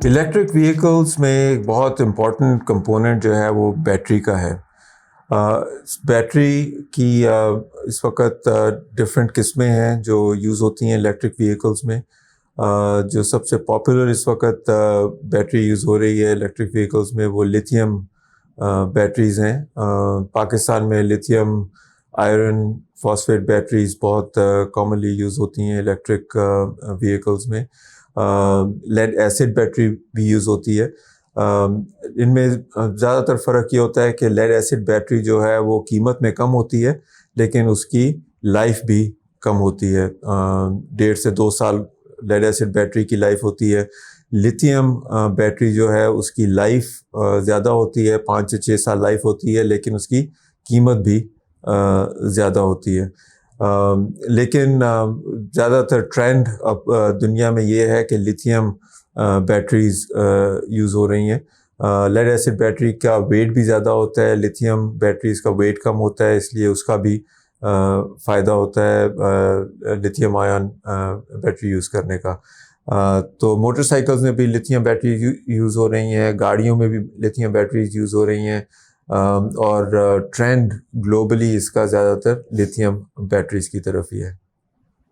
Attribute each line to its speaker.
Speaker 1: Electric vehicles میں ایک بہت امپورٹنٹ کمپوننٹ جو ہے وہ بیٹری کا ہے. بیٹری کی اس وقت ڈفرینٹ قسمیں ہیں جو یوز ہوتی ہیں الیکٹرک وہیکلس میں. جو سب سے پاپولر اس وقت بیٹری یوز ہو رہی ہے الیکٹرک وہیکلس میں وہ لیتھیم بیٹریز ہیں. پاکستان میں لیتھیم آئرن فاسفیٹ بیٹریز بہت کامنلی یوز ہوتی ہیں الیکٹرک وہیکلس میں. لیڈ ایسڈ بیٹری بھی یوز ہوتی ہے. ان میں زیادہ تر فرق یہ ہوتا ہے کہ لیڈ ایسڈ بیٹری جو ہے وہ قیمت میں کم ہوتی ہے لیکن اس کی لائف بھی کم ہوتی ہے. 1.5 سے 2 سال لیڈ ایسڈ بیٹری کی لائف ہوتی ہے. لیتھیم بیٹری جو ہے اس کی لائف زیادہ ہوتی ہے, 5 سے 6 سال لائف ہوتی ہے لیکن اس کی قیمت بھی زیادہ ہوتی ہے. لیکن زیادہ تر ٹرینڈ اب دنیا میں یہ ہے کہ لیتھیم بیٹریز یوز ہو رہی ہیں. لیڈ ایسڈ بیٹری کا ویٹ بھی زیادہ ہوتا ہے, لیتھیم بیٹریز کا ویٹ کم ہوتا ہے, اس لیے اس کا بھی فائدہ ہوتا ہے لیتھیم آئن بیٹری یوز کرنے کا. تو موٹر سائیکلز میں بھی لیتھیم بیٹری یوز ہو رہی ہیں, گاڑیوں میں بھی لیتھیم بیٹریز یوز ہو رہی ہیں, اور ٹرینڈ گلوبلی اس کا زیادہ تر لیتھیم بیٹریز کی طرف ہی ہے.